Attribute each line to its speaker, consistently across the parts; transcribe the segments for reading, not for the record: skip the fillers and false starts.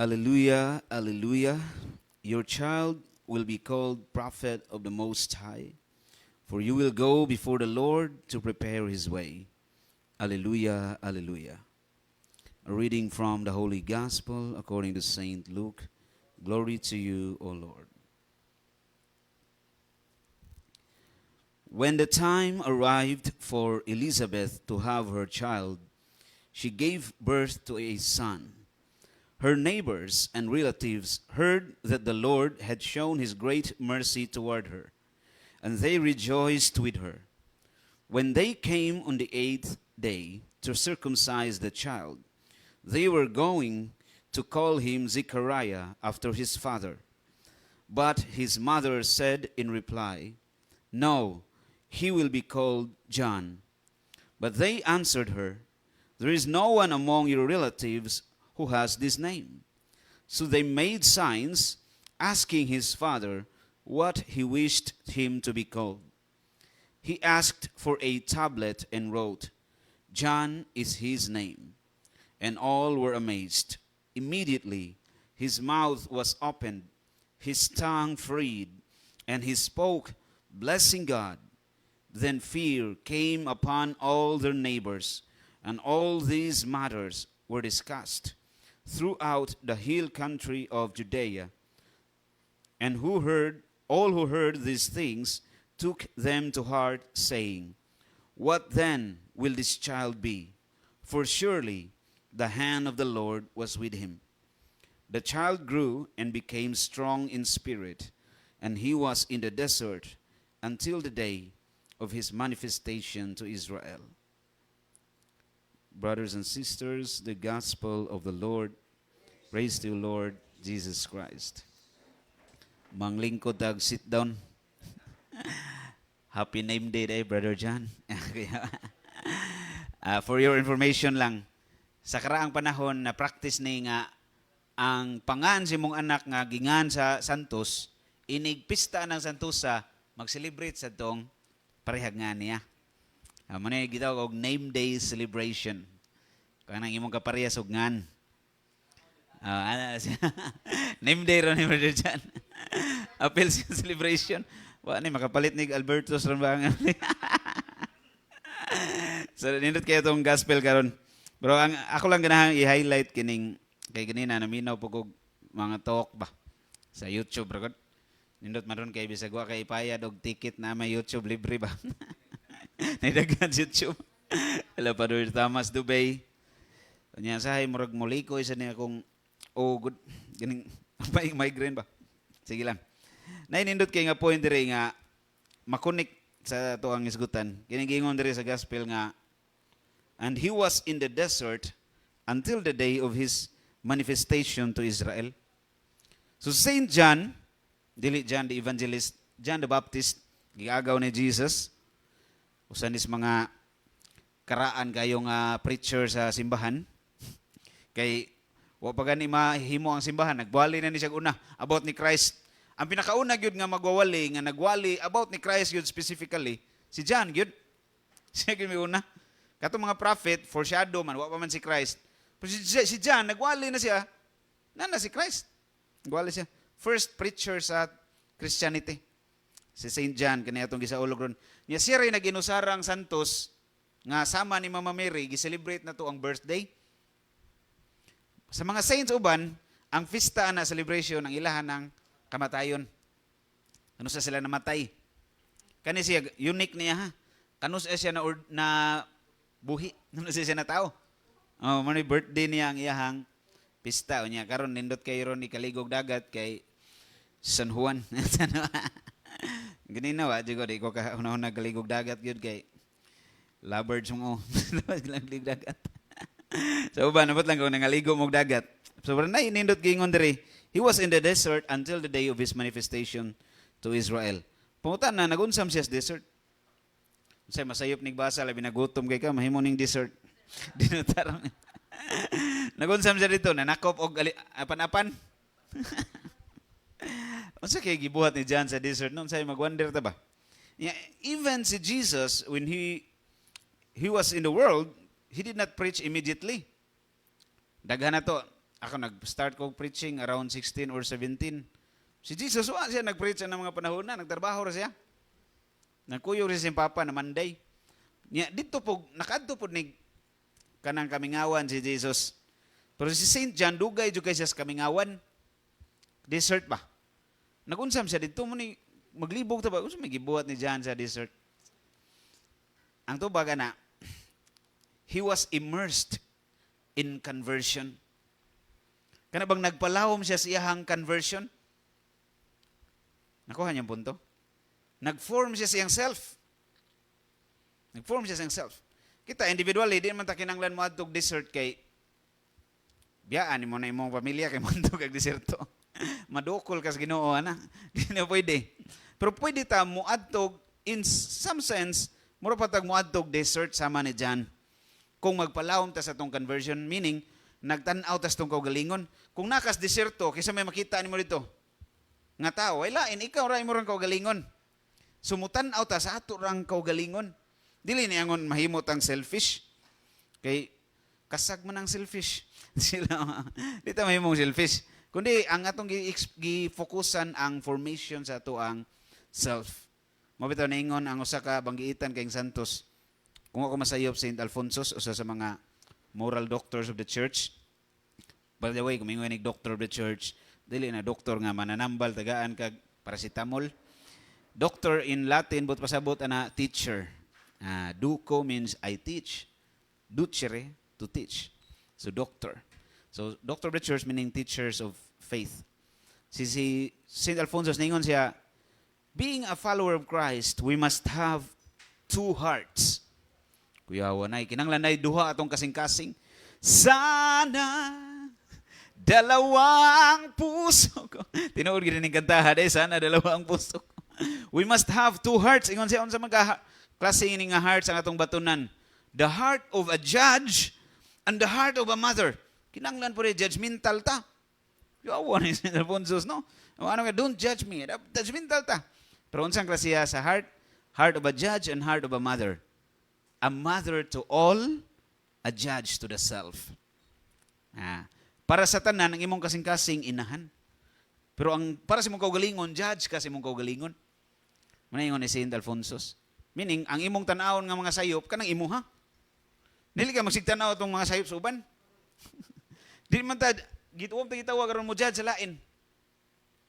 Speaker 1: Alleluia, Alleluia. Your child will be called prophet of the Most High, for you will go before the Lord to prepare his way. Alleluia, Alleluia. A reading from the Holy Gospel according to Saint Luke. Glory to you, O Lord. When the time arrived for Elizabeth to have her child, she gave birth to a son. Her neighbors and relatives heard that the Lord had shown his great mercy toward her, and they rejoiced with her. When they came on the 8th day to circumcise the child, they were going to call him Zechariah after his father. But his mother said in reply, "No, he will be called John." But they answered her, "There is no one among your relatives who has this name." So they made signs, asking his father what he wished him to be called. He asked for a tablet and wrote, "John is his name." And all were amazed. Immediately his mouth was opened, his tongue freed, and he spoke, blessing God. Then fear came upon all their neighbors, and all these matters were discussed throughout the hill country of Judea. And all who heard these things took them to heart, saying, "What then will this child be? For surely the hand of the Lord was with him." The child grew and became strong in spirit, and he was in the desert until the day of his manifestation to Israel. Brothers and sisters, the gospel of the Lord. Praise to you, Lord Jesus Christ. Manglingkod tag sit down. Happy name day, Brother John. For your information lang, sa karaang panahon na practice ni nga ang pangan si mong anak nga gingan sa Santos, inigpista ng Santosa mag-celebrate sa tong parehag nga niya. Manay gitawag og name day celebration. Kanang imong kaparehas og ngan. Name day ron ni Brother John. Appeal sa celebration. Wa ni makapalit ni Alberto's ron ba nga. So nindot kayo tong gospel karon. Pero ako lang ganahang i-highlight kining kay ganina naminaw pug og mga talk ba sa YouTube ra. Nindot maron kay bisag wa kay ipayad og ticket na may YouTube libre ba. Naidagan sa YouTube. Hello, Padre Thomas Dubay. Kanya sahay murag moliko isa niya kung good ganing may migraine ba. Sige lang. Nainindot kay nga point dire nga makunik sa tuang isgutan. Kinigingon dire sa gospel nga, and he was in the desert until the day of his manifestation to Israel. So Saint John, dili John the Evangelist, John the Baptist, giagaw ni Jesus. Usan is mga karaan kayong preacher sa simbahan. Kay wa pa gani mahimo ang simbahan, nagwali na ni siya una about ni Christ. Ang pinakauna gyud nga magwawali, nga nagwali about ni Christ gyud specifically, si John gyud. Siya gyud may una. Katong mga prophet, foreshadow man, wa pa man si Christ. Pero si John, nagwali na siya. Na si Christ. Nagwali siya. First preacher sa Christianity. Si Saint John, kaniya itong gisaulog ron. Niya siya rin nag-inusarang santos, nga sama ni Mama Mary, giselebrate na to ang birthday. Sa mga saints uban, ang festa na celebration, ang ilahan ng kamatayon. Ano sa sila namatay? Kani siya, unique niya ha. Kano siya na buhi. Ano siya na tao. May birthday niya ang iyahang pista. O niya, karon nindot kay ron ikaligog dagat kay San Juan. Ganina wa, di ko kahuna-huna kaligog dagat yun kay lovebirds mo. Kaligog dagat. So uban, nabot lang kung nangaligo mong dagat. So nindot gingon diri, he was in the desert until the day of his manifestation to Israel. Pangutan na, nagunsam siya sa desert. Say masayop ning basa labi nagutom kay ka mahimo ning dessert. Dinutarang. Nagunsam siya dito nanakop og apan-apan. Unsa kay gibuhat ni John sa desert noon say magwonder ta ba? Yeah, even si Jesus when he was in the world, he did not preach immediately. Daghan na to ako nag-start ko preaching around 16 or 17. Si Jesus, wa siya nag-preach ng mga panahon na, nagtrabaho ra siya. Nagkuyo rin siyang papa na Monday. Dito po, nakadto po ni kanang kamingawan si Jesus. Pero si Saint John, dugay dyan siya sa kamingawan. Desert ba? Nagunsam siya dito mo ni, maglibog ta ba? Unsa may gibuhat ni John sa desert? Ang tubaga na, he was immersed in conversion. Kana bang nagpalawom siya sa iyahang conversion? Nakuha niyang punto? Nag-form siya sa iyang self. Nag-form siya sa iyang self. Kita, individually, di man ta kinanglan mo adtog desert kay biyaan mo na imong pamilya kay mandog kag deserto. Madukol kas Ginoo ana. Di na pwede. Pero pwede ta mo adtog in some sense, mura patag mo adtog desert sama ni John. Kung magpalawom ta sa tong conversion, meaning nagtan-aw tas tong kaugalingon. Kung nakas deserto, kaysa may makita nimo dito. Nga tao, ay lain ikaw ra imo rang kaugalingon. Sumutan-aw ta sa ato rang kaugalingon. Dili niyangon mahimot ang selfish. Kay kasag man ang selfish. Sila di ta mahimong selfish. Kundi ang atong gi-focusan ang formation sa ato ang self. Mabitaw na ingon ang usa ka banggiitan kay Santos. Kung ako masayop St. Alfonso, usa sa mga moral doctors of the church. By the way, kung ingon nig doctor of the church, dili na doktor nga mananambal tagaan kag paracetamol. Doctor in Latin but pasabot ana teacher. Duco means I teach. Ducere, to teach. So doctor. So doctor of the church meaning teachers of faith. Si St. Alfonso ningon siya, being a follower of Christ, we must have two hearts. Kuya wanay kinanglan nay duha atong kasing-kasing. Sana dalawang puso ko. Tinuod gid ning kantahan sana dalawang puso ko. We must have two hearts. Ingon siya unsa mga klase ini nga hearts ang atong batunan. The heart of a judge and the heart of a mother. Kinanglan po rin judgmental ta. Yawa ni St. Alfonso, no? Ano nga, don't judge me. Judgmental ta. Pero unsang klase sa heart? Heart of a judge and heart of a mother. A mother to all, a judge to the self. Para sa tanan, ang imong kasing-kasing inahan. Pero ang para sa imong kaugalingon, judge kasi imong kaugalingon. Manaingon ni St. Alfonso. Meaning, ang imong tanawon nga mga sayop, kanang imo ha. Dili ka magsigtanaw itong mga sayop sa uban. Di man ta, gituwam ta gitawag karon mo judge sa lain.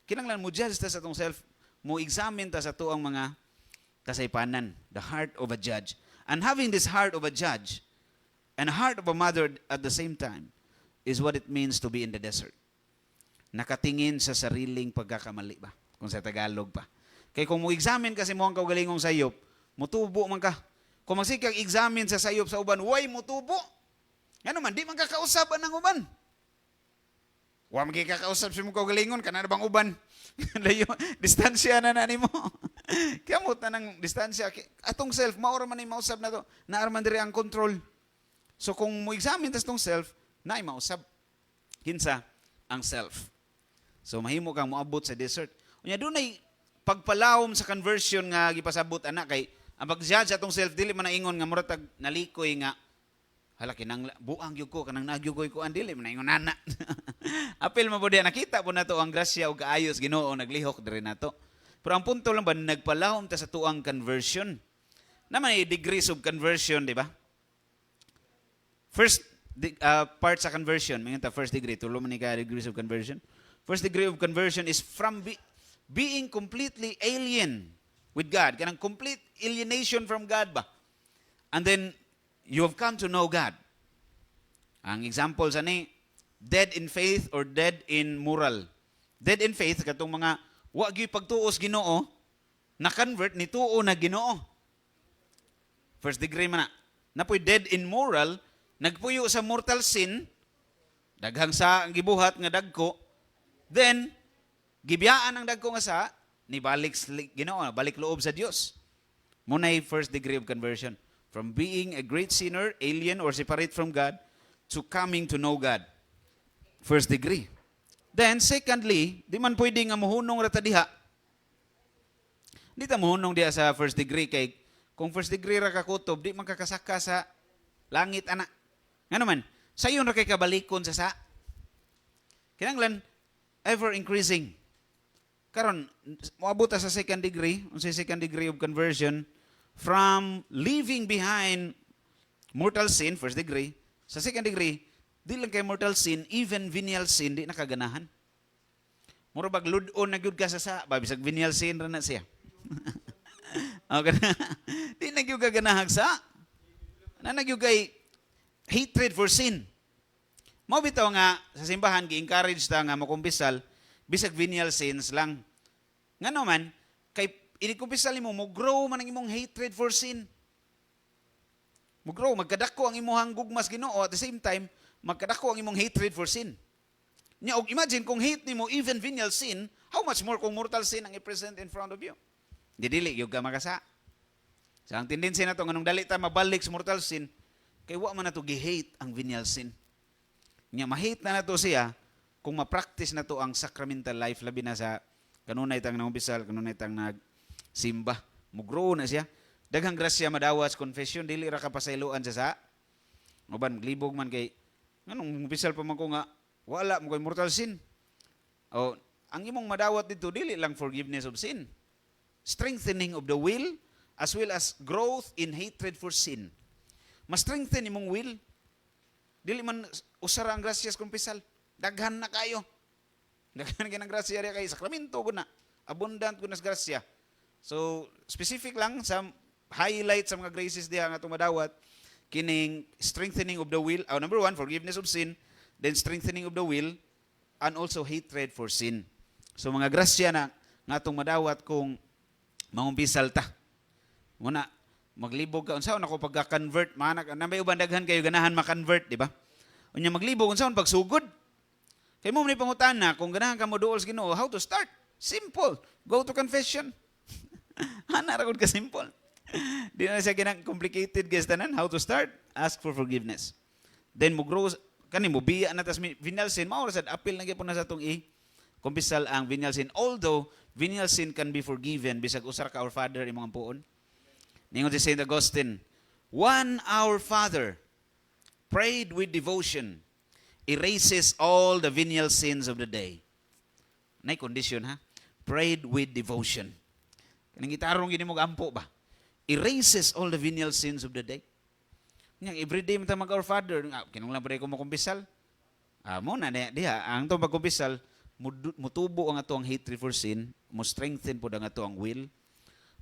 Speaker 1: Kinanglan mo judge ta sa atong self, mo examine ta sa tuang mga kasaypanan, the heart of a judge. And having this heart of a judge and a heart of a mother at the same time is what it means to be in the desert. Nakatingin sa sariling pagkakamali ba? Kung sa Tagalog pa. Kaya kung mo examine kasi mo ang kaugalingong sayop, mutubo man ka. Kung magsikag examine sa sayop sa uban, way mutubo. Ano man, di man kakausaban ng uban. Wa man kakausap sa mong kaugalingon, kana na bang uban? Layo, distansya na nimo. Kamot na ng distansya. Atong self, maura man ay mausap na to. Naarman diri ang control. So kung mo examine tas tong self, na ay mausap. Kinsa ang self. So mahimo kang moabot sa desert. Unya dunay pagpalawom sa conversion nga gipasabot ana kay ang pag-judge atong self dili man ingon nga muratag nalikoy nga hala kinang buang gyud ko kanang nagyugoy ko andili man ingon nana. Apil mo pud nakita po nato ang grasya ug kaayos Ginoo naglihok diri nato. Pero ang punto lang ba nagpalawom ta sa tuang conversion. Naman ay degrees of conversion, di ba? First part sa conversion, mga first degree, tulo man ni ka degrees of conversion. First degree of conversion is from being completely alien with God. Kanang complete alienation from God ba? And then, you have come to know God. Ang examples ani, dead in faith or dead in moral. Dead in faith, katong mga wa gyud pagtuos Ginoo, na-convert ni tuo na Ginoo. First degree man na. Napoy dead in moral, nagpuyo sa mortal sin, daghang sa ang gibuhat nga dagko, then, gibiyaan ang dagko nga sa, ni balik Ginoo, balik loob sa Dios. Munay first degree of conversion. From being a great sinner, alien or separate from God, to coming to know God. First degree. Then, secondly, di man pwede nga muhunong rata diha. Di ta muhunong diha sa first degree kay kung first degree ra ka kutob, di man kakasaka sa langit ana. Nga naman, sayon ra kay kabalikon sa sa. Kinahanglan ever increasing. Karon moabot ta sa second degree, unsay second degree of conversion from leaving behind mortal sin, first degree, sa second degree, di lang kay mortal sin, even venial sin, di nakaganahan. Mura bag ludon na gyud ka sa bisag venial sin ra na siya. Okay. Di na gyud kaganahag sa. Na nagyud kay hatred for sin. Mao bitaw nga sa simbahan gi-encourage ta nga makumpisal bisag venial sins lang. Ngano man kay inikumpisal nimo mo grow man ang imong hatred for sin. Mo grow magkadako ang imong gugmas Ginoo at the same time magkadako ang imong hatred for sin. Nya og imagine kung hate nimo even venial sin, how much more kung mortal sin ang i-present in front of you. Dili gyud ka makasa. So ang tendency nato nganong dali ta mabalik sa mortal sin kay wa man nato gi-hate ang venial sin. Nya ma-hate na nato siya kung ma-practice nato ang sacramental life labi na sa kanunay tang nangumbisal, kanunay tang nagsimba. Mo-grow na siya. Daghang grasya madawas confession dili ra ka pasayloan sa uban glibog man kay nganong umbisal pa man ko nga wala mo kay mortal sin. O ang imong madawat dito dili lang forgiveness of sin. Strengthening of the will as well as growth in hatred for sin. Ma-strengthen imong will. Dili man usara ang grasyas kumpisal. Daghan na kayo. Daghan ka ng grasya rin kayo. Sakramento ko na. Abundant ko na sa grasya. So, specific lang sa highlight sa mga graces diha nga itong madawat, kining strengthening of the will. Number one, forgiveness of sin. Then strengthening of the will and also hatred for sin. So, mga grasya na nga itong madawat kung mangumpisal ta. Muna, maglibog ka. Unsaon ako pagka-convert? May uban daghan kayo ganahan ma-convert, di ba? Unya maglibog, unsaon pagsugod? Kaya mo ni pangutana, kung ganahan ka mo duol sa Ginoo, how to start? Simple. Go to confession. Hana ra gud ka simple. Di na siya ginang complicated guys tanan. How to start? Ask for forgiveness. Then mo grow, kani mo biya na tas venial sin, mao ra sad appeal na gyapon na sa tong kumpisal ang venial sin. Although venial sin can be forgiven bisag usar ka our Father imong ampuon. Ningon si Saint Augustine, one Our Father prayed with devotion erases all the venial sins of the day. Nay condition ha? Prayed with devotion. Kanang gitarong gini mo ampo ba? Erases all the venial sins of the day. Nya everyday man ta mag Our Father, kinahanglan pa ko makumpisal. Mo na diha ang to magkumpisal mutubo ang ato ang hatred for sin, mo strengthen pud ang ato ang will.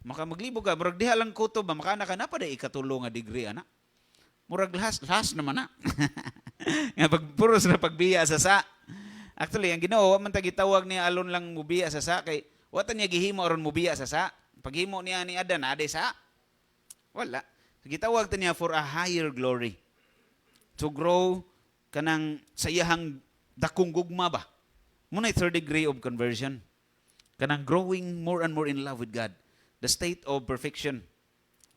Speaker 1: Maka maglibog ka, murag diha lang kutob, makana ka na pa day ikatulo nga degree ana. Murag last naman na. Nga pagpuros na pagbiya sa. Actually, ang Ginoo man ta gitawag niya alon lang mubiya sa kay wa ta niya gihimo aron mubiya sa. Paghimo niya ni Adan ade sa. Wala. Gitawag ta niya for a higher glory. To grow kanang sayahang dakong gugma ba. Muna third degree of conversion. Kanang growing more and more in love with God. The state of perfection.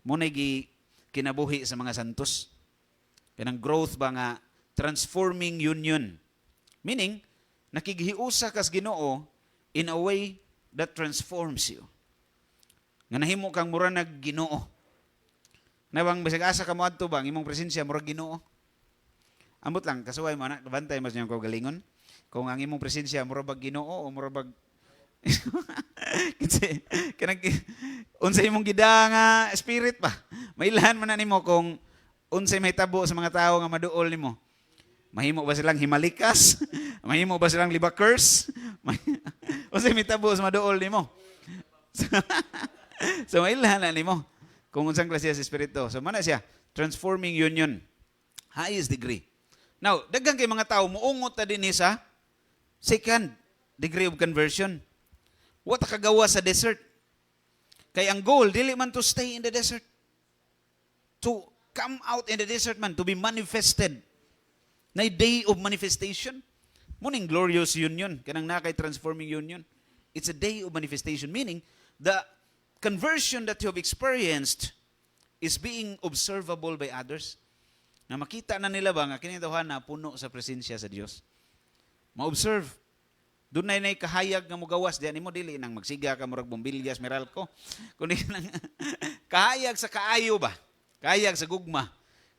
Speaker 1: Muna kinabuhi sa mga santos. Kanang growth ba nga transforming union. Meaning, nakighiusa kas Ginoo in a way that transforms you. Nga nahimo kang mura nag Ginoo. Nawang bisag asa ka mo adto ba ang imong presensya mura Ginoo. Ambot lang kasuway mo na bantay mas niyang kaugalingon. Kung ang imong presensya mura bag Ginoo o mura bag kasi kanang unsay imong gida nga spirit ba? Mailahan man na nimo kung unsay may tabo sa mga tao nga maduol nimo. Mahimo ba silang himalikas? Mahimo ba silang libakers? Unsay may tabo sa maduol nimo? So mailahan na nimo kung unsang klase sa espiritu. So mana siya transforming union. Highest degree. Now, daghang kay mga tao muungot ta dinhi sa second degree of conversion. What kagawa sa desert? Kay ang goal, dili man to stay in the desert. To come out in the desert man, to be manifested. Na day of manifestation. Muning glorious union, kanang nakay transforming union. It's a day of manifestation, meaning the conversion that you have experienced is being observable by others. Na makita na nila ba nga kinitawhan na puno sa presensya sa Dios. Ma-observe. Doon na kahayag nga mo gawas. Diyan mo dili nang magsiga ka murag bombilyas, Meralco. Kundi nang kahayag sa kaayo ba? Kahayag sa gugma.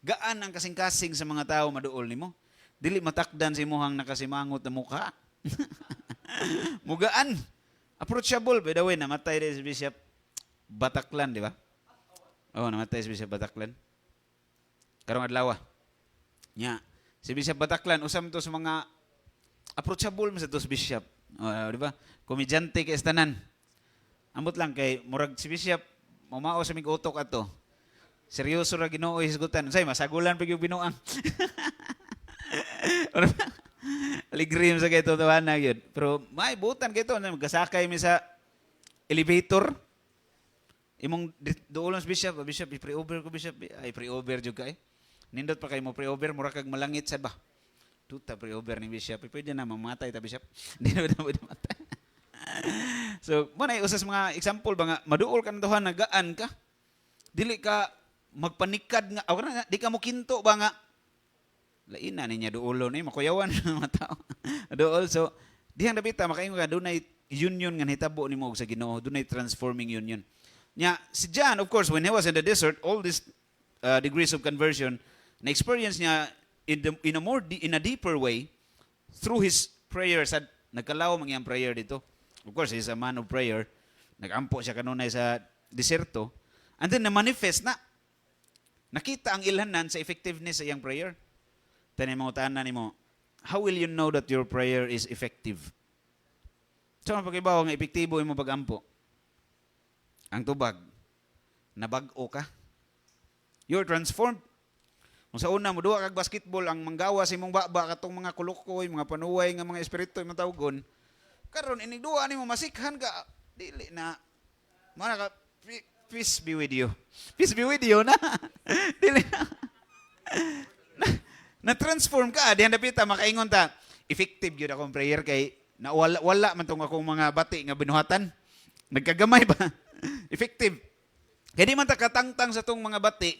Speaker 1: Gaan ang kasing-kasing sa mga tao maduol nimo. Dili matakdan si muhang nakasimangot na mukha. Mugaan. Approachable. By the way, namatay din si Bishop Bataclan, di ba? Oo, namatay si Bishop Bataclan. Karong adlaw. Nya, si Bishop Bataclan, usam to sa mga approachable mo sa to si Bishop. Di ba? Komedyante kay tanan. Ambot lang kay murag si Bishop, mamao sa mig utok ato. Seryoso ra Ginoo hisgutan. Say masagulan pag yung binuang. Aligrim sa kay tutuan na yun. Pero may butan kay to, magkasakay mi sa elevator. Imong doolon sa Bishop, Bishop, i-pre-over ko Bishop. Ay, pre-over jud kay. Nindot pa kay mo pre-over, mura kag malangit sad ba. Tuta pre-over ni Bishop. Pwede na mamatay ta Bishop. Hindi na matay. So, manay usas mga example ba nga, maduol ka na nagaan ka. Dili ka magpanikad nga, di ka mo kinto ba nga. Lain na niya duolo ni makuyawan ng mga tao. Duol, so, dihang nabita, makaingon ka, dunay union nga hitabo ni mo sa Ginoo, dunay transforming union. Nya, si John, of course, when he was in the desert, all these degrees of conversion, na-experience niya in a deeper way, through his prayers, at nagkalaw mangyang prayer dito. Of course, he's a man of prayer. Nag-ampo siya kanunay sa deserto. And then, na-manifest na. Nakita ang ilhanan sa effectiveness sa iyang prayer. Tanay mga tanan mo, how will you know that your prayer is effective? So, pag-ibaw, ang epektibo yung pag-ampo. Ang tubag, nabag-o ka. You're transformed. Kung sa una, muduwa kag basketball, ang manggawa sa imong baba, katong mga kulukoy, mga panuway, nga mga espiritu, yung matawgon, karon inigduwa ni mo masikhan ka dili na mana ka peace be with you na dili na transform ka dihan dapita makaingon ta effective gyud akong prayer kay na wala man tong akong mga bati nga binuhatan nagkagamay ba effective kay di man ta katangtang sa tong mga bati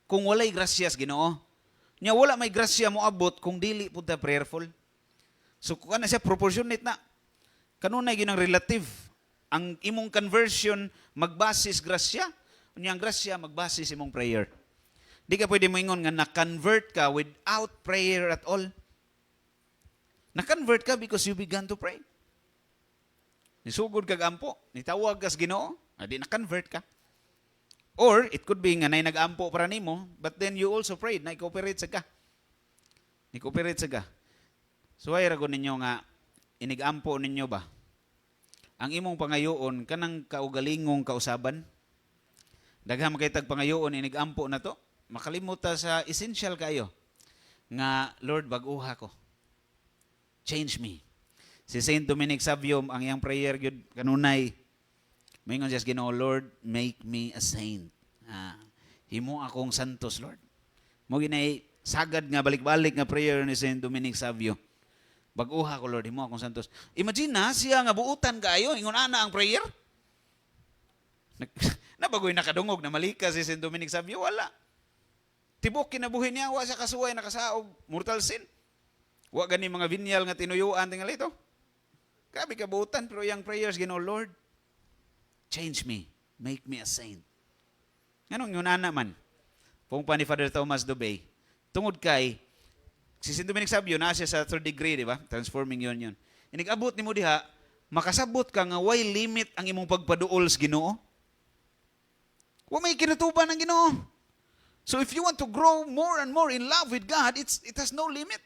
Speaker 1: kung walay grasyas Ginoo nya wala may grasya mo abot kung dili pud ta prayerful so kuan na siya proportionate na kanunay ginang relative. Ang imong conversion magbasis grasya, unyang grasya magbasis imong prayer. Di ka pwede mo ingon nga na-convert ka without prayer at all. Na-convert ka because you began to pray. Nisugod kag ampo, nitawag kas Ginoo, adi na-convert ka. Or it could be nga nay nag-ampo para nimo, but then you also prayed, na-cooperate sa ka. Ni-cooperate sa ka. So ay ragon ninyo nga inigampo ninyo ba? Ang imong pangayoon kanang kaugalingong kausaban? Daghang makitag pangayoon inigampo na to. Makalimuta sa essential kayo nga Lord bag-uha ko. Change me. Si Saint Dominic Savio ang iyang prayer gyud kanunay. Moingon siya Ginoo, Lord, make me a saint. Himo akong santos, Lord. Mo ginay sagad nga balik-balik nga prayer ni Saint Dominic Savio. Bag-uha ko, Lord, himo akong santos. Imagine na, siya nga buutan kayo, ingon ana ang prayer. Nabagoy nakadungog na malika si Saint Dominic Savio, wala. Tibok kinabuhi niya, wa siya kasuway, nakasaog, mortal sin. Wa gani mga vinyal nga tinuyuan, tingal ito. Grabe ka buutan, pero yung prayers, Ginoo, Lord, change me, make me a saint. Anong yun ana man? Pungpa ni Father Thomas Dubay, tungod kay, si Saint Dominic Savio na siya sa third degree, di ba? Transforming yun. Inig-abot ni mo diha, makasabot ka nga way limit ang imong pagpaduol sa Ginoo. Wa may kinatuban ng Ginoo. So if you want to grow more and more in love with God, it has no limit.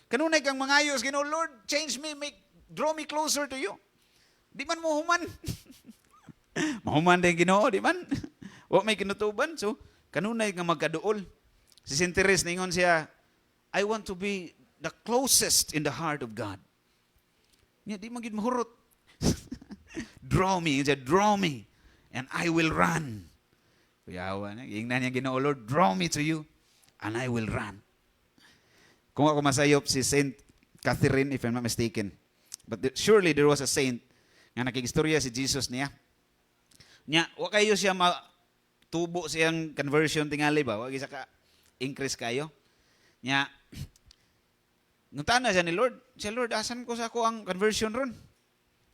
Speaker 1: Kanunay kang mangayos, Ginoo, Lord, change me, draw me closer to you. Di man mo human. Mahuman din Ginoo, di man? Wa may kinatuban. So kanunay nga magkaduol. Si Saint Therese ningon siya, I want to be the closest in the heart of God. Nya di magid mahurot. Draw me, and I will run. Kuyawa na, ingnan niya Ginoo, Lord, draw me to you, and I will run. Kung ako masayop si Saint Catherine, if I'm not mistaken. But surely there was a saint nga nakigistorya si Jesus niya. Nya, wa kayo siya tubo siyang conversion tingali ba? Wa sa ka increase kayo. Nya, ngunta na siya ni Lord. Siya, Lord, asan ko sa ako ang conversion ron?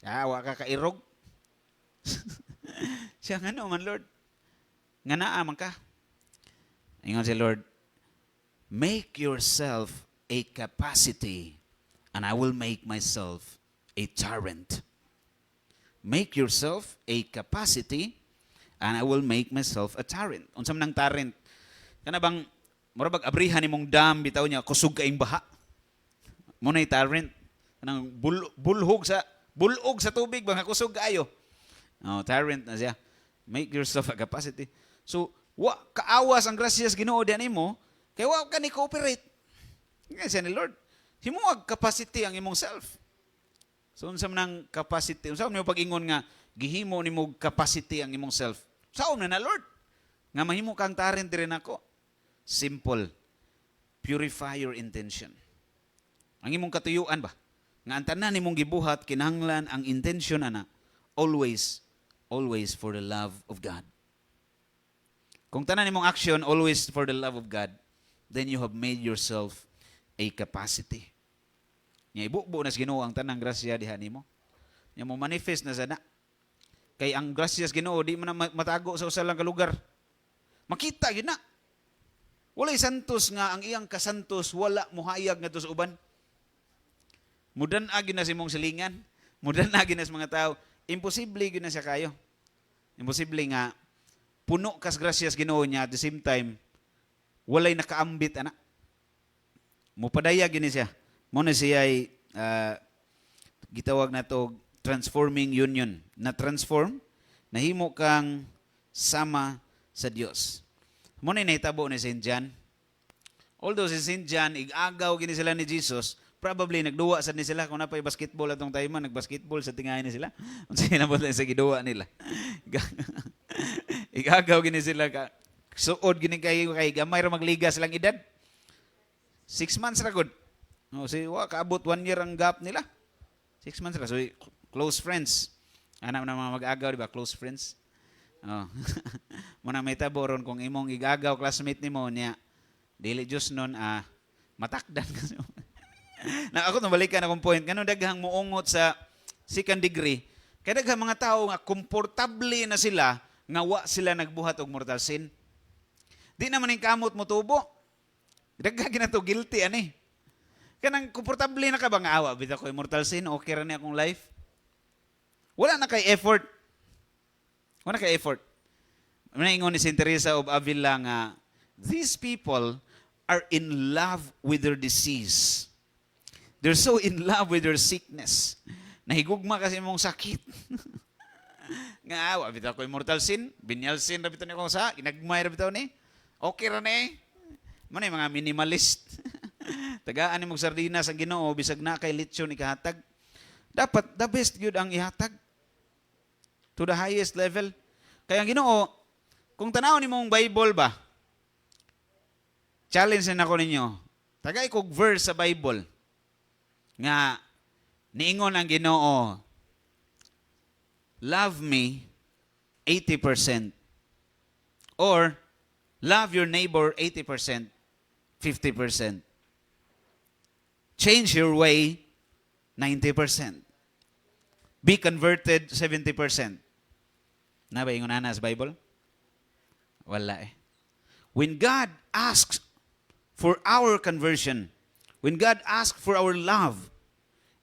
Speaker 1: Wa ka kairog. Siya, nga man, Lord. Nga naaman ka. Ingon si Lord, make yourself a capacity and I will make myself a torrent. Make yourself a capacity, and I will make myself a torrent. Unsam nang torrent? Kana bang murabag abrihan nimong dam bitaw niya kusog kaing baha. Mo nay torrent. Kanang bulhog sa tubig bang kusog kaayo. Oh, torrent na siya. Make yourself a capacity. So, wa kaawas ang grasyas Ginoo diyan nimo, kay wa ka ni cooperate. Nga siya ni Lord. Himuag capacity ang imong self. So unsam nang capacity? Unsam nimo pag-ingon nga gihimo nimo capacity ang imong self? Saon na Lord? Nga mahimo kang torrent diri nako. Simple. Purify your intention. Ang imong katuyuan ba? Nga ang tanan nimong gibuhat kinahanglan ang intention ana always for the love of God. Kung tanan nimong action always for the love of God, then you have made yourself a capacity. Nya ibubo na sa Ginoo ang tanang grasya diha nimo. Nya mo manifest na sana. Kay ang grasya sa Ginoo di man na matago sa usa lang ka lugar. Makita gyud na. Walay santos nga ang iyang kasantos wala mohayag ngadto sa uban. Mudan agi na si mong silingan. Mudan agi na sa mga tao. Imposible gyud na siya kayo. Imposible nga puno kas grasya sa Ginoo niya at the same time walay nakaambit ana. Mupadaya gyud ni siya. Mo na siya ay gitawag na to transforming union. Na-transform, nahimo kang sama sa Dios. Mo na nahitabo ni St. John. Although si St. John, igagaw gini sila ni Jesus, probably nagduwa sa ni sila kung napay basketball atong time man, nagbasketball sa tingayan ni sila. Unsa hinabot lang sa giduwa nila. Igagaw gini sila ka. Suod gini kay gamay ra magliga silang edad. 6 months ra gud. No, kaabot 1 year ang gap nila. 6 months ra. So, close friends. Anak na mga mag-agaw, di ba? Close friends. Oh. Muna may tabo ron kung imong igagaw classmate nimo niya. Dili Diyos nun, matakdan. Na ako nabalikan akong point. Ganun daghang muungot sa second degree. Kaya daghang mga tao nga komportable na sila nga wa sila nagbuhat og mortal sin. Di naman yung kamot mo tubo. Daghang ginato guilty ani. Kanang komportable na ka ba nga awa bitaw ko immortal sin, okay ra ni akong life? Wala na kay effort. Wala kay effort. Manaingon ni Saint Teresa of Avila nga these people are in love with their disease. They're so in love with their sickness. Nahigugma kasi mong sakit. Nga awa bitaw ko immortal sin, binyal sin ra bitaw ni akong sa, ginagmay ra bitaw ni. Okay ra ni. Manay mga minimalist. Tagaan ni mong sardinas ang Ginoo bisag na kay lechon ikahatag. Dapat the best gyud ang ihatag to the highest level. Kaya ang Ginoo, kung tanaw nimo ang Bible ba, challenge na ako ninyo. Tagay kog verse sa Bible nga niingon ang Ginoo, love me 80% or love your neighbor 80%, 50%. Change your way 90%. Be converted 70%. Na ba yung nana sa Bible? Wala eh. When God asks for our conversion, when God asks for our love,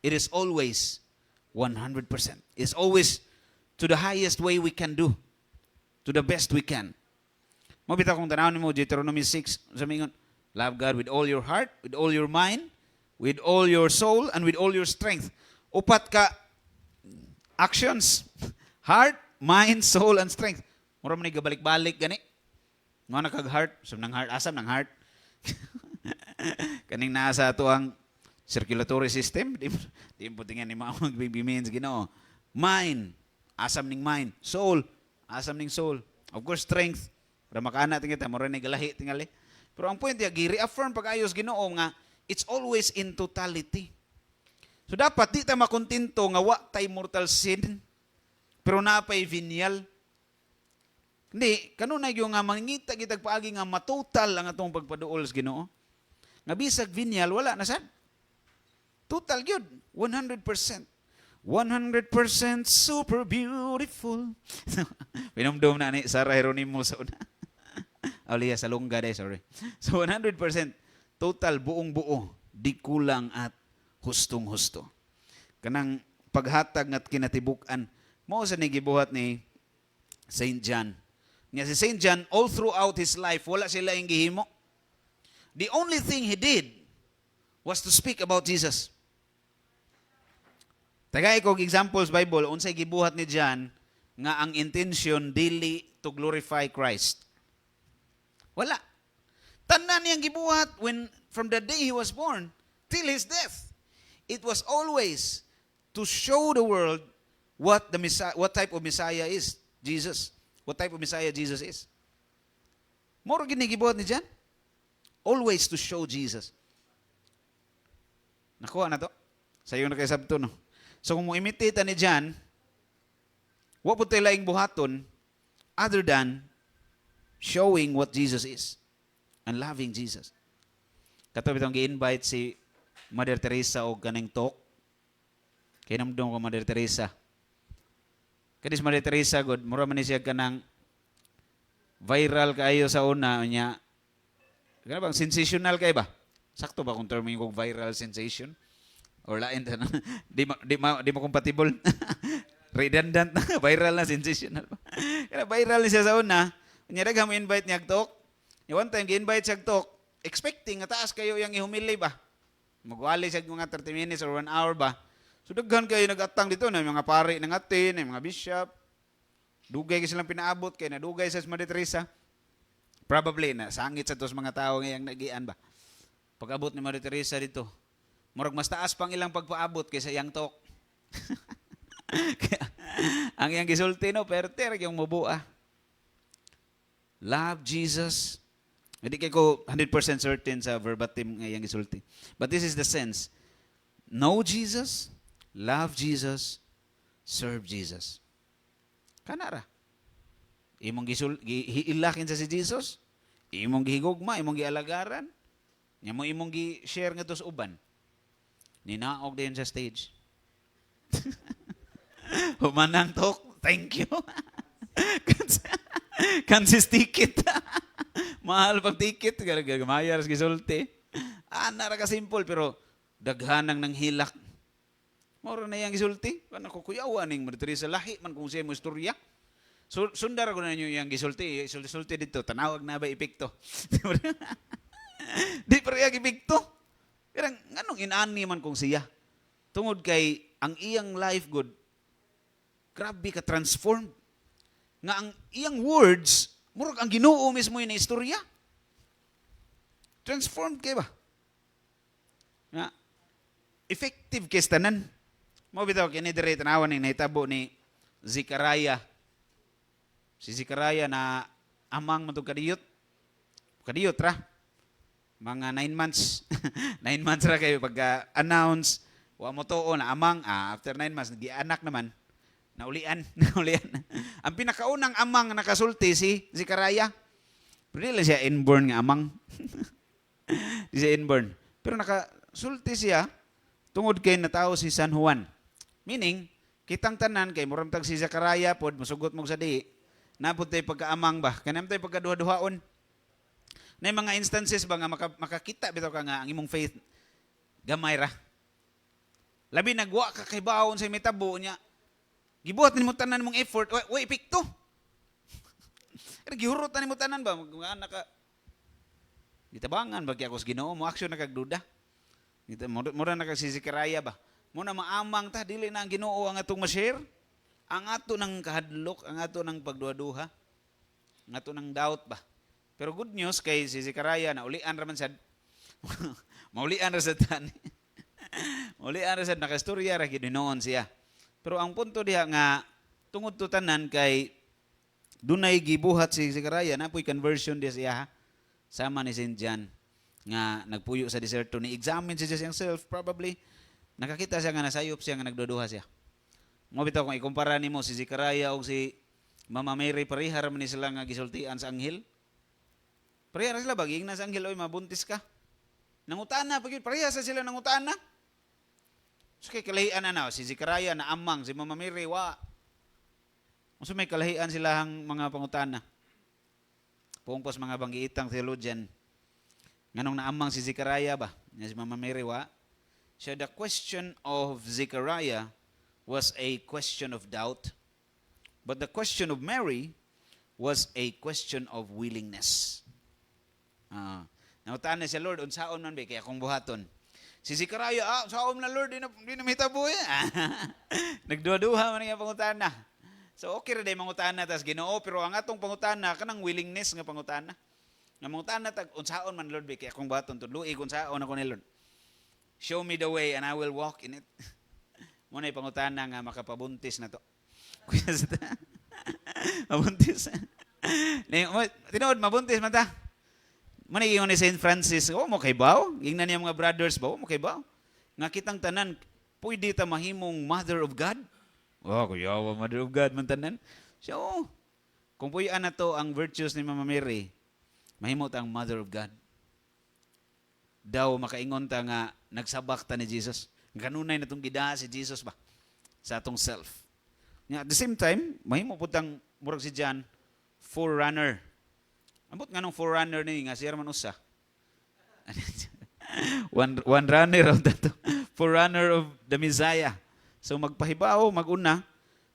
Speaker 1: it is always 100%. It's always to the highest way we can do. To the best we can. Mabita kong tanawin mo, Deuteronomy 6, sabi nga, love God with all your heart, with all your mind, with all your soul, and with all your strength. Upat ka actions. Heart, mind, soul, and strength. Mura man gabalik-balik gani. Mga nakag-heart. So, nang heart, asam ng heart. Kaning nasa ito ang circulatory system. Di mo tingnan ni mga magbibimins, Ginoo. Mind, asam ning mind. Soul, asam ning soul. Of course, strength. Para makaana tingin ta, mura ni galahi tingali. Pero ang point niya, gi-reaffirm pag-ayos Ginoo nga, it's always in totality. So dapat di ta makontento nga wa tay mortal sin pero napay venial. Hindi, kanunay yung nga mangita kitag paagi nga matotal ang atong pagpaduol sa Ginoo. Nga bisag venial wala na sad. Total gyud, 100%. 100% super beautiful. Pinumdum na ni Sarah Heronimo sa una. Aulia sa lungga day, sorry. So 100% total buong buo, di kulang at hustong-husto. Kanang paghatag ngat kinatibuk-an mao sa gibuhat ni Saint John. Nga si Saint John all throughout his life wala sila ing gihimo. The only thing he did was to speak about Jesus. Tagay kog examples Bible unsay gibuhat ni John nga ang intention dili to glorify Christ. Wala. Tanan niyang gibuhat when from the day he was born till his death. It was always to show the world what type of Messiah is Jesus. What type of Messiah Jesus is. Moro gid ni gibuhat ni John. Always to show Jesus. Nakuha na to. Sayo na kay sabto no. So kung mo imitate ni John, wa po tayo laing buhaton other than showing what Jesus is and loving Jesus. Kato bitong gi-invite si Mother Teresa og kaning talk. Kay namdong ko Mother Teresa. Kadis Mother Teresa god mura man ni siya kanang viral kaayo sa una niya. Kana bang sensational kay ba? Sakto ba kung term yung viral sensation? Or lain ta na di mo compatible. Redundant na viral na sensational. Kaya viral ni siya sa una, nya daghang invite niya talk. Ni one time gi-invite siya talk, expecting nga taas kayo yang ihumili ba. Magwali siya mga 30 minutes or 1 hour ba. So daghan kayo nag-atang dito na mga pari ng atin, ng mga bishop. Dugay kasi silang pinaabot kay nadugay sa Mother Teresa. Probably na sangit sa tos mga tao ngayang nagian ba. Pag-abot ni Mother Teresa dito, murag mas taas pang ilang pagpaabot kaysa yang talk. Ang iyang gisulti no, pero terag yung mabua. Love Jesus. Hindi kay ko 100% certain sa verbatim ng iyang gisulti. But this is the sense. Know Jesus, love Jesus, serve Jesus. Kanara. Imong giilakin sa si Jesus, imong gihigugma, imong gialagaran, nya mo imong gi-share nga to sa uban. Ninaog din sa stage. Humanang talk, thank you. Kansis ticket. Mahal pag ticket, mayar sa gisulti. Nara ka simple, pero daghanang nang hilak. Moro na yang gisulti. Ano ko kuyawan ning Mother Teresa lahi man kung siya mo istorya. So, sundar ko na nyo yung gisulti. Sulti dito, tanawag na ba epekto? Di pa rin epekto. Pero anong inani man kung siya? Tungod kay ang iyang life good, grabe ka transformed. Nga ang iyang words, murag ang Ginoo mismo yung istorya. Transformed kay ba? Nga, effective kay tanan. Mo bitaw kini dire tanawan ni nahitabo ni Zechariah. Si Zechariah na amang matug kadiyot. Kadiyot ra. Mga 9 months. 9 months ra kayo pagka-announce. Wa mo tuo na amang. After 9 months, nag-anak naman. Naulian. Ang pinakaunang amang nakasulti si Zechariah. Pero di lang siya inborn nga amang. Di siya inborn. Pero nakasulti siya tungod kay natao si San Juan. Meaning, kitang tanan kay muramtag si Zechariah pod masugot mo sa di. Napod tayo pagkaamang ba? Kanam tayo pagkaduha-duhaon. Na mga instances ba nga makakita bitaw ka nga ang imong faith gamay ra. Labi nagwa ka kay baon sa mitabo niya. Gibuhat nimo tanan mong effort, wa epekto. Pero gihurot nimo tanan ba mga anak ka. Gitabangan ba kay ako sa Ginoo mo action nakagduda. Mura na kag si Zechariah ba. Mo na maamang ta dili na ang Ginoo ang atong ma-share. Ang ato ng kahadlok, ang ato ng pagduha-duha, ang ato ng doubt ba. Pero good news kay si Zechariah na ulian raman sad. Maulian ra sad tani. Maulian ra sad nakastorya ra gid noon siya. Pero ang punto diha nga tungod to tanan kay dunay gibuhat si Zechariah napoy conversion diha siya ha? Sama ni Saint John nga nagpuyo sa deserto ni examine siya himself probably nakakita siya nga nasayop siya nga nagduduha siya. Mo bitaw kung ikumpara nimo si Zechariah o si Mama Mary parehar man ni sila nga gisultian sa anghel. Parehar sila baging na sa anghel oy mabuntis ka. Nangutana pagid parehar sa sila nangutana. So kay kalahian na si Zechariah na amang si Mama Mary wa. Unsa may kalahian silahang mga pangutana. Pungpos mga banggiitang theologian. Nganong naamang si Zechariah ba? Nya si Mama Mary wa. So the question of Zechariah was a question of doubt, but the question of Mary was a question of willingness. Nautaan na siya, Lord, unsaon man ba, kaya kung buhaton. Si Zechariah, saom na Lord, di na mahitabo yan. Nagduha-duha man nga pangutana. So okay rin mangutana, tas Ginoo, pero ang atong pangutana, kanang willingness nga pangutana. Nga mangutana, unsaon man Lord, kaya kung buhaton, tudluig, unsaon ako ni Lord. Show me the way and I will walk in it. Muna yung pangutana nga makapabuntis na to. Mabuntis. Tinood, mabuntis man ta. Muna yung ni St. Francis, mo kay baw? Ingnan niya mga brothers ba? Mo kay baw? Nga kitang tanan, pwede ta mahimong Mother of God? Kuyawa, Mother of God man tanan. So, kung puyan na to ang virtues ni Mama Mary, mahimot ang Mother of God. Daw makaingon ta nga nagsabak ta ni Jesus. Kanunay na itong gidaa si Jesus ba? Sa atong self. At the same time, mahimo po tang murag si John, forerunner. Ambot nga nung forerunner ni nga siya man usa. one runner of that. Forerunner of the Messiah. So magpahibaw, maguna,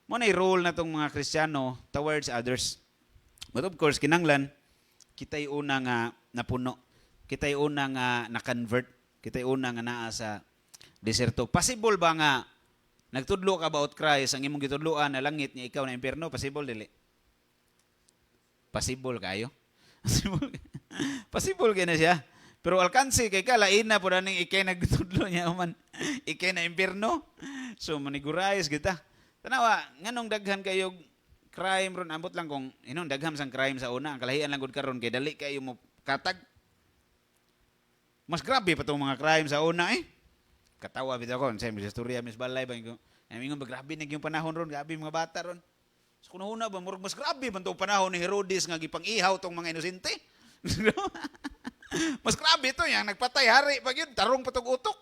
Speaker 1: mo na i-role na tong mga Kristiyano towards others. But of course, kinanglan, kita'y una nga napuno. Kita'y una nga na-convert. Kita'y una nga naa sa deserto. Possible ba nga nagtudlo ka about Christ, ang imong gitudloan na langit niya ikaw na impyerno? Possible dili? Possible kayo? Possible kayo na siya. Pero alkansi kay ka, lain na po na ning ikay nagtudlo niya man. Ikay na impyerno. So manigurais kita. Tanawa, nganong daghan kayo crime ron, ambot lang kung inong dagham sang crime sa una, ang kalahian lang gud karon kay dali kayo mo katag. Mas grabe pa tong mga crime sa una eh. Katawa bitaw ko, sa istorya Miss Balay ba ko. Ingon ba grabe ning yung panahon ron, grabe mga bata ron. So kuno una ba murag mas grabe man tong panahon ni Herodes nga gipang-ihaw tong mga inosente. Mas grabe ito yang nagpatay hari pag yun, tarong patog utok.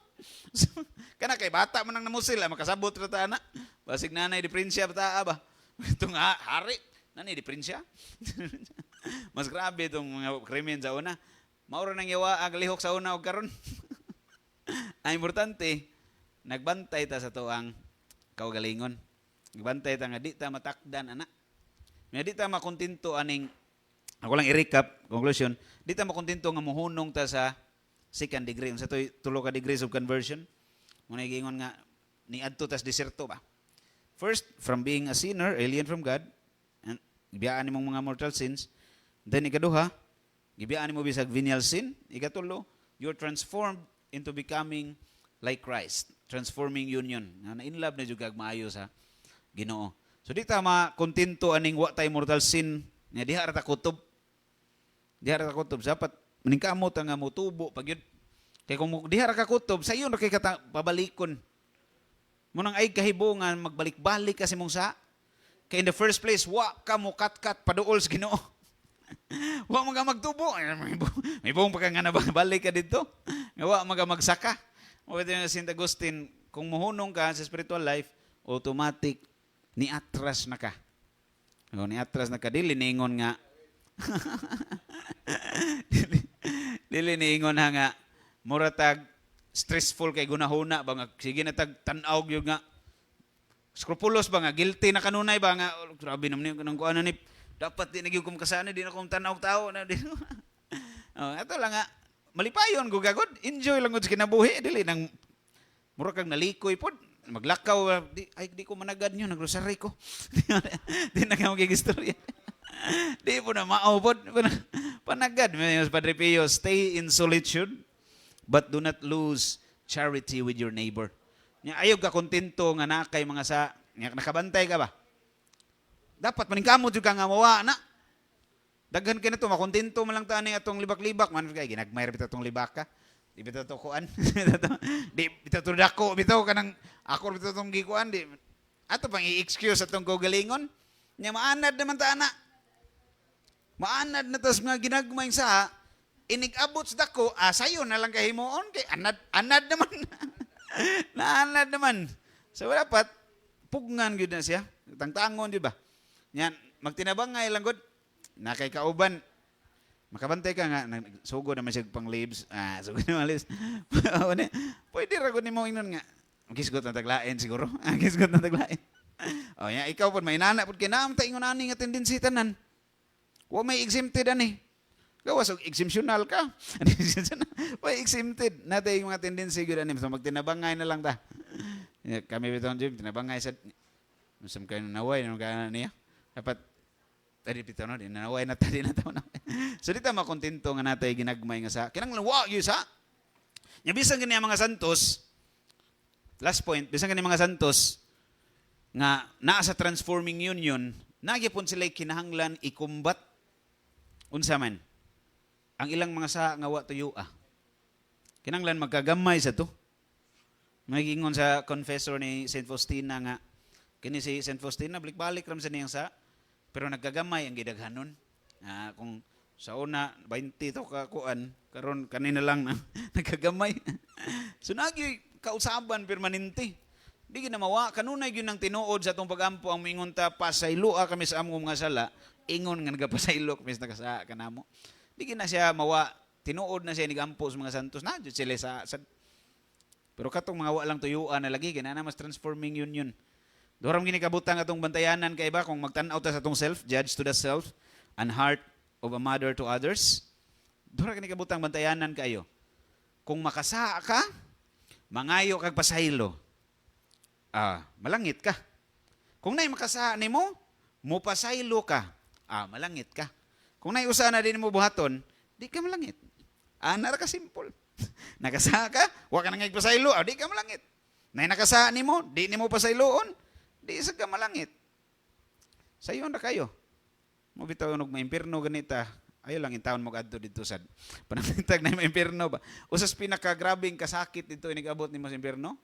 Speaker 1: So, kana kay bata man ang namusil, makasabot ra ta ana. Basig nanay di prinsya ta ba. Itong hari, nanay di prinsya. Mas grabe itong mga krimen sa una. Maura nang yawa ang lihok sa una og karon. Ang importante, nagbantay ta sa tuang kaugalingon. Nagbantay ta nga di ta matakdan ana. Nga di ta makontento aning ako lang i-recap, conclusion, di ta makontento nga muhunong ta sa second degree. Sa tulo ka degrees of conversion. Muna giingon nga ni adto tas deserto ba. First, from being a sinner, alien from God, and gibiyaan nimong mga mortal sins. Then ikaduha, gibiyaan nimo bisag venial sin. Ikatulo, you're transformed into becoming like Christ. Transforming union. Na in love na jud kag maayo sa Ginoo. So di ta makontento aning wa tay mortal sin nga diha ra ta kutob. Diha ra ta kutob sapat maningkamot nga motubo pag yun. Kay kung diha ra ka kutob sayon ra kay pabalikon. Munang ay kahibungan magbalik-balik kasi mong sa. Kay in the first place wa ka mo kat-kat paduol sa Ginoo. Wa mo ka magtubo. May buong pagka nga nabalik ka dito. Nga wa mo ka magsaka. O ito yung St. Agustin, kung muhunong ka sa spiritual life, automatic, niatras na ka. Kung niatras na ka, dili niingon nga. Dili niingon nga, muratag, stressful kay gunahuna ba nga, sige na tag tanaw yung nga, scrupulous ba nga, guilty na kanunay ba nga, grabe naman yung kuan ni dapat di nagyug kum kasana di na kum tanaw tao na di. Ato lang nga malipayon go gagod, enjoy lang gud sa kinabuhi dili nang mura kag nalikoy pod, maglakaw di ko managad nyo nagrosary ko. Di na kamo gigistorya. Di po na mao pod panagad Mas Padre Pio, stay in solitude but do not lose charity with your neighbor. Nya ayog ka kontento nga na kay mga sa nakabantay ka ba? Dapat maningkamot jud ka nga mawa na. Daghan kay nato makontento man lang ta ani atong libak-libak man kay ginagmay ra bitaw tong libaka. Di bitaw to kuan. Di bitaw to dako bitaw kanang ako bitaw tong gikuan di. Ato pang i-excuse atong kaugalingon. Nya maanad naman ta ana. Maanad na tas mga ginagmay sa inig-abot sa dako, sayo na lang kahimuon kay anad naman. Naanad naman. So dapat pugnan gyud na siya. Tangtangon di ba? Yan, magtinabangay lang gud. Na kay kauban. Makabantay ka nga, sugo naman siya pang leaves. Sugo naman leaves. Pwede ra gud nimo ingnon nga. Gisgot na taglain siguro. Gisgot na taglain. O ya, ikaw po, may nana po kinam ta ingon ani nga tendency tanan. Wa may exempted ani. Gawas og exemptional ka. May exempted. Natay yung mga tendency gud ani, so magtinabangay na lang ta. Kami bitong Jim, tinabangay sa musam kayo naway nung kana niya. Dapat tadi pito no, dinaway na tadi na taon na. So dito makontento nga natay ginagmay nga sa. Kinanglan wa gyud sa. Nya bisan gani mga santos. Last point, bisan gani mga santos nga naa sa transforming union, nagyapon sila kinahanglan ikumbat unsa man ang ilang mga sa nga wa tuyo. Kinahanglan magkagamay sa to. Magiingon sa confessor ni St. Faustina nga kini si St. Faustina balik-balik ram sa niyang sa pero nagkagamay ang gidaghanon. Kung sa una 20 to ka kuan karon kanina lang na nagkagamay. So nagi kausaban permanente. Di gina mawa kanunay gyud nang tinuod sa atong pagampo ang mingon ta pasaylo kami sa among mga sala ingon nga nagapasaylo kami sa nakasa kanamo. Di gina siya mawa tinuod na siya nigampo sa mga santos na jud sila sa pero katong mga wa lang tuyuan na lagi gina na mas transforming union. Doram gini kabutang atong bantayanan kay ba kung magtan-aw ta sa atong self, judge to the self and heart of a mother to others. Doram gini kabutang bantayanan kayo. Kung makasa ka, mangayo kag pasaylo. Malangit ka. Kung nay makasa nimo, mo pasaylo ka. Malangit ka. Kung nay usa na din mo buhaton, di ka malangit. Nara ka simple. Nakasa ka, wa ka nang pasaylo, di ka malangit. Nay nakasa nimo, di nimo pasayloon. Di isa ka malangit. Sayon na kayo. Mo bitaw og maimpierno ganita. Ayo lang intawon mo adto dito sad. Panangitag na maimpierno ba. Usas pinakagrabing kasakit dito inigabot nimo sa impierno.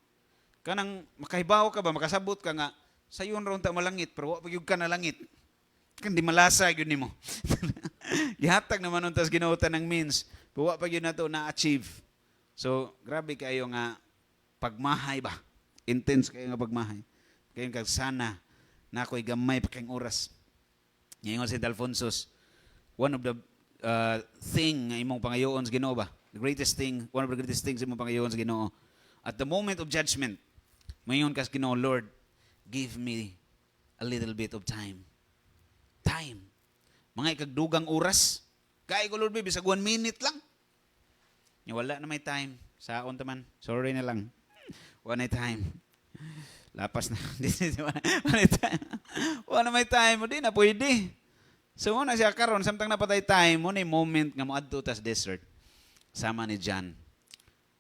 Speaker 1: Kanang makahibaw ka ba, makasabot ka nga sayon ron ta malangit pero wa pagyud ka na langit. Kan di malasa gyud nimo. Gihatag naman untas ginuotan ng means, pero wa pagyud nato na achieve. So grabe kayo nga pagmahay ba. Intense kayo nga pagmahay. Kayong kag sana na ako'y gamay pa kayong oras. Ngayon si Alfonsos, one of the thing nga imong pangayoon sa Ginoo ba? The greatest thing, one of the greatest things imong pangayoon sa Ginoo. At the moment of judgment, mayon kas Ginoo, Lord, give me a little bit of time. Time. Mga ikagdugang oras. Kaya ko, Lord, bisag 1 minute lang. Wala na may time. Sa akon taman. Sorry na lang. Wala na time. Lapas na. Wala may time. Di na pwede. So, muna siya karon samtang napatay time, muna yung moment nga moadto tas desert. Sama ni John.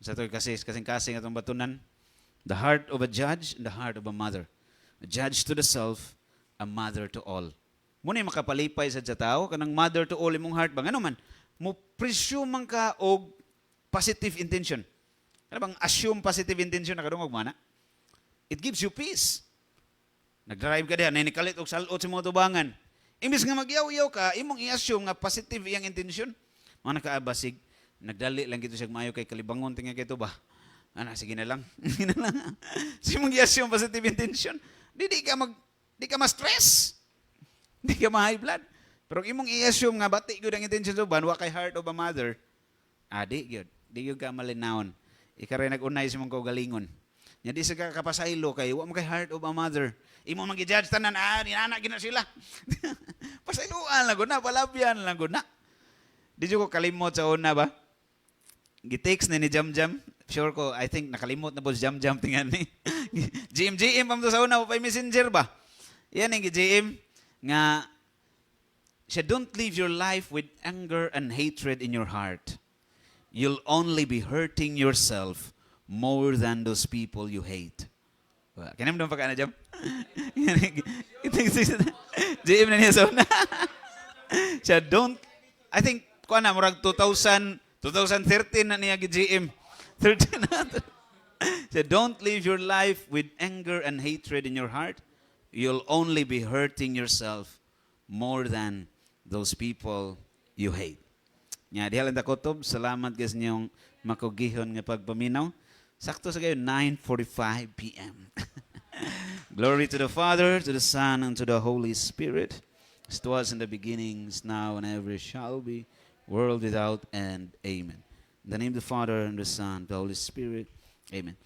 Speaker 1: Sa ito kasing-kasing atong batunan. The heart of a judge and the heart of a mother. A judge to the self, a mother to all. Muna yung makapalipay sa tao, kanang mother to all imong heart ba? Ano man, mo presume man ka og positive intention. Ano bang assume positive intention na kadungog mana? It gives you peace. Nag-drive ka diha, nanikalit og salot sa mga tubangan. Imbis nga magyaw-yaw ka, imong i-assume nga positive iyang intention. Mga nakaabasig, nagdali lang gito siya maayo kay kalibangon tinga kay to ba? Sige na lang. Sige na lang. So imong i-assume positive intention. Di ka ma-stress. Di ka ma-high blood. Pero imong i-assume nga bati gyud ang intention so ban wa kay heart of a mother. Di gyud. Di gyud ka malinawon. Ika rin nag-unay sa mong kaugalingon. Nya di sa kapasaylo kay wa mo kay heart of a mother. Imo magi-judge tanan dinana gina sila. Pasayloan lang gud na, palabyan lang gud na. Di ko kalimot sa una ba? Gi-text ni Jam. Sure ko, I think nakalimot na po si Jam tingan ni. GM pam to sa una pa messenger ba? Yan ang GM nga siya, don't live your life with anger and hatred in your heart. You'll only be hurting yourself more than those people you hate. Kaya naman pa ka na, Jam? GM na niya sa una. Siya, I think, kuha na, murag 2013 na niya GM. 13 na. Siya, don't live your life with anger and hatred in your heart. You'll only be hurting yourself more than those people you hate. Nga, dihalan ta kutob, salamat guys niyong makugihon nga pagpaminaw. Sakto sa kayo, 9:45 p.m. Glory to the Father, to the Son, and to the Holy Spirit. As it was in the beginning, is now, and ever shall be, world without end. Amen. In the name of the Father, and the Son, and the Holy Spirit. Amen.